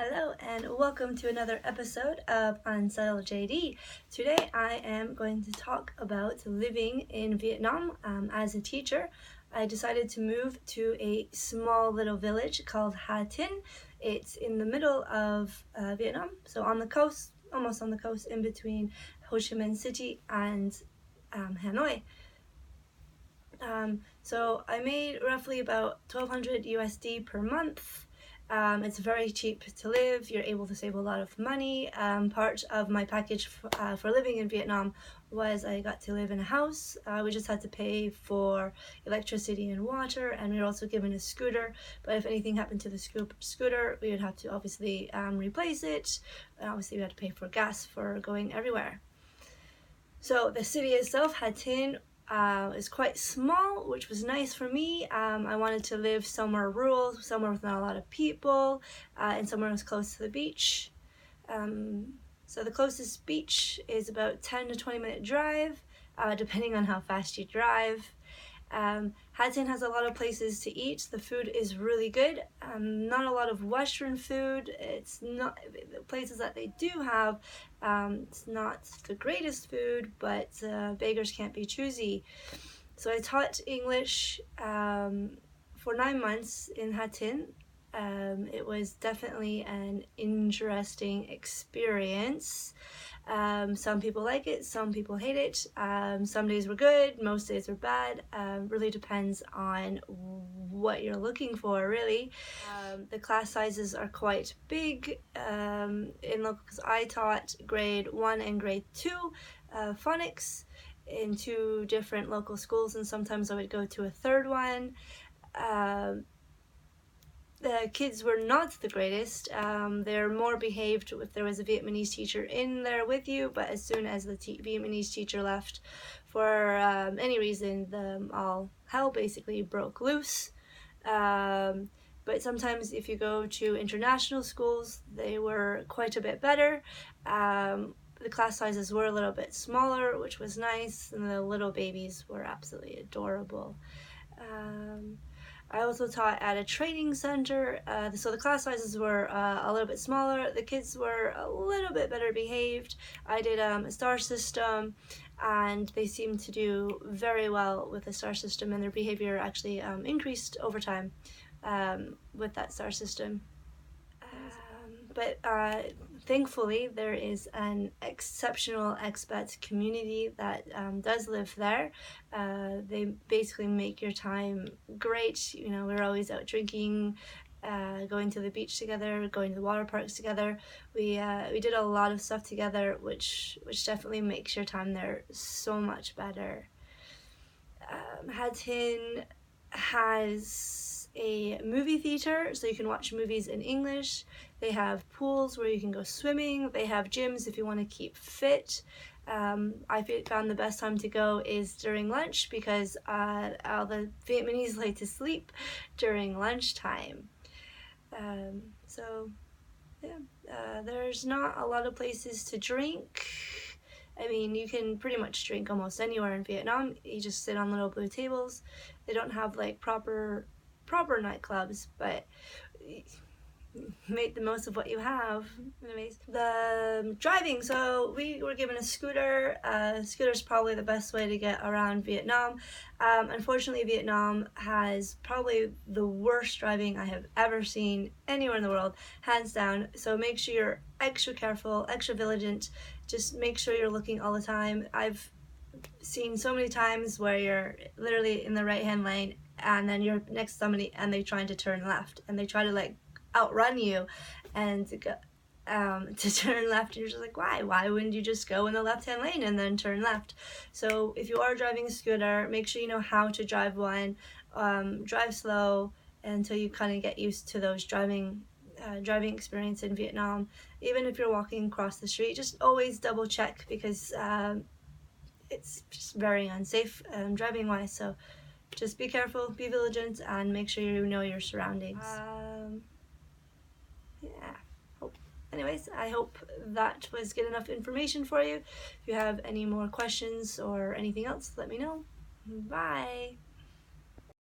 Hello and welcome to another episode of Unsettled JD. Today I am going to talk about living in Vietnam. As a teacher, I decided to move to a small little village called Ha Tinh. It's in the middle of Vietnam, so on the coast, almost on the coast, in between Ho Chi Minh City and Hanoi. So I made roughly about 1,200 USD per month. It's very cheap to live. You're able to save a lot of money. Part of my package for living in Vietnam was I got to live in a house. We just had to pay for electricity and water, and we were also given a scooter. But if anything happened to the scooter, we would have to obviously replace it. And obviously we had to pay for gas for going everywhere. So the city itself, Ha Tinh, is quite small, which was nice for me. I wanted to live somewhere rural, somewhere with not a lot of people, and somewhere was close to the beach. So the closest beach is about 10 to 20 minute drive, depending on how fast you drive. Ha Tinh has a lot of places to eat. The food is really good. Not a lot of Western food. It's not the places that they do have. It's not the greatest food, but beggars can't be choosy. So I taught English for 9 months in Ha Tinh. It was definitely an interesting experience. Some people like it, some people hate it. Some days were good, most days were bad. Really depends on what you're looking for, really. The class sizes are quite big. Because I taught grade 1 and grade 2 phonics in 2 different local schools, and sometimes I would go to a third one. The kids were not the greatest. They're more behaved if there was a Vietnamese teacher in there with you, but as soon as the Vietnamese teacher left for any reason, all hell basically broke loose. But sometimes if you go to international schools, they were quite a bit better. The class sizes were a little bit smaller, which was nice, and the little babies were absolutely adorable. I also taught at a training center, so the class sizes were a little bit smaller. The kids were a little bit better behaved. I did a star system, and they seemed to do very well with the star system, and their behavior actually increased over time with that star system. But thankfully, there is an exceptional expat community that does live there. They basically make your time great. You know, we're always out drinking, going to the beach together, going to the water parks together. We did a lot of stuff together, which definitely makes your time there so much better. Ha Tinh has a movie theater, so you can watch movies in English. They have pools where you can go swimming. They have gyms if you want to keep fit. I found the best time to go is during lunch, because all the Vietnamese like to sleep during lunchtime. There's not a lot of places to drink. I mean, you can pretty much drink almost anywhere in Vietnam. You just sit on little blue tables. They don't have like proper nightclubs, but make the most of what you have. Anyways, the driving, so we were given a scooter. Scooter's probably the best way to get around Vietnam. Unfortunately, Vietnam has probably the worst driving I have ever seen anywhere in the world, hands down. So make sure you're extra careful, extra vigilant. Just make sure you're looking all the time. I've seen so many times where you're literally in the right hand lane, and then you're next to somebody and they're trying to turn left, and they try to like outrun you and to turn left, and you're just like, why wouldn't you just go in the left hand lane and then turn left? So if you are driving a scooter, make sure you know how to drive one. Drive slow until you kind of get used to those driving experience in Vietnam. Even if you're walking across the street, just always double check, because it's just very unsafe driving wise. So just be careful, be vigilant, and make sure you know your surroundings. Anyways, I hope that was good enough information for you. If you have any more questions or anything else, let me know. Bye!